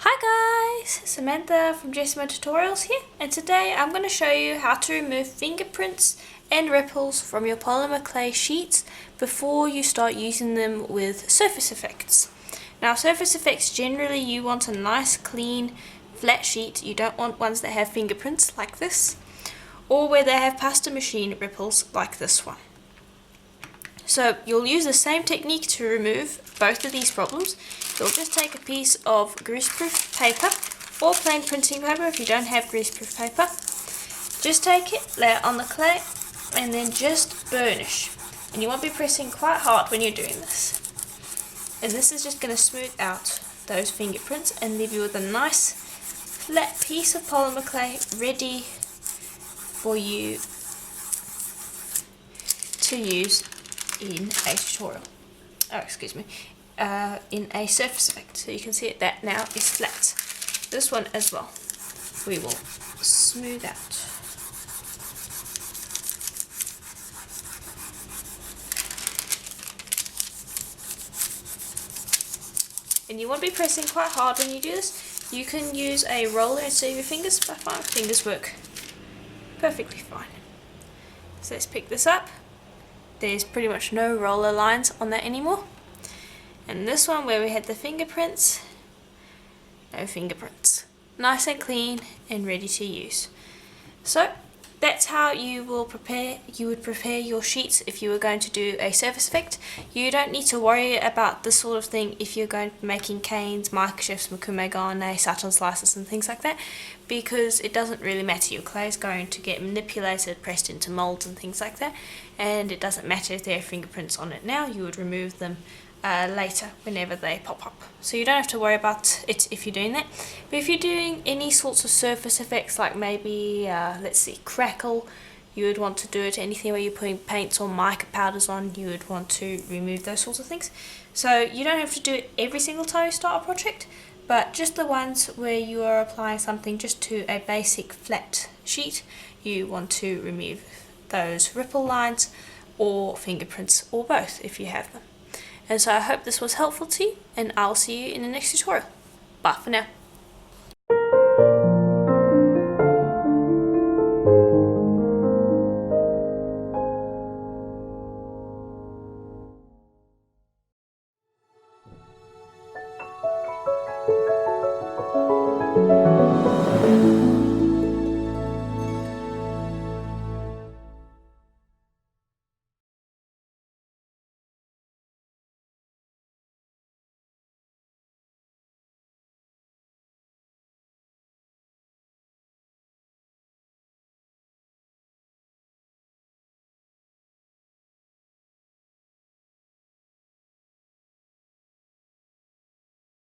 Hi guys, Samantha from Jessimo Tutorials here, and today I'm going to show you how to remove fingerprints and ripples from your polymer clay sheets before you start using them with surface effects. Now surface effects, generally you want a nice clean flat sheet. You don't want ones that have fingerprints like this, or where they have pasta machine ripples like this one. So you'll use the same technique to remove both of these problems. You'll just take a piece of greaseproof paper or plain printing paper if you don't have greaseproof paper. Just take it, lay it on the clay, and then just burnish. And you won't be pressing quite hard when you're doing this. And this is just going to smooth out those fingerprints and leave you with a nice flat piece of polymer clay ready for you to use in a tutorial. In a surface effect. So you can see that now is flat. This one as well we will smooth out. And you won't be pressing quite hard when you do this. You can use a roller instead of your fingers, but my fingers work perfectly fine. So let's pick this up. There's pretty much no roller lines on that anymore. And this one where we had the fingerprints, no fingerprints. Nice and clean and ready to use. So that's how you would prepare your sheets if you were going to do a surface effect. You don't need to worry about this sort of thing if you're going to be making canes, microchefs, makume garne, satin slices and things like that, because it doesn't really matter. Your clay is going to get manipulated, pressed into molds and things like that, and it doesn't matter if there are fingerprints on it now. You would remove them later whenever they pop up. So you don't have to worry about it if you're doing that. But if you're doing any sorts of surface effects, like maybe let's see, crackle, you would want to do it. Anything where you're putting paints or mica powders on, you would want to remove those sorts of things. So you don't have to do it every single time you start a project, but just the ones where you are applying something just to a basic flat sheet, you want to remove those ripple lines or fingerprints, or both if you have them. And so I hope this was helpful to you, and I'll see you in the next tutorial. Bye for now.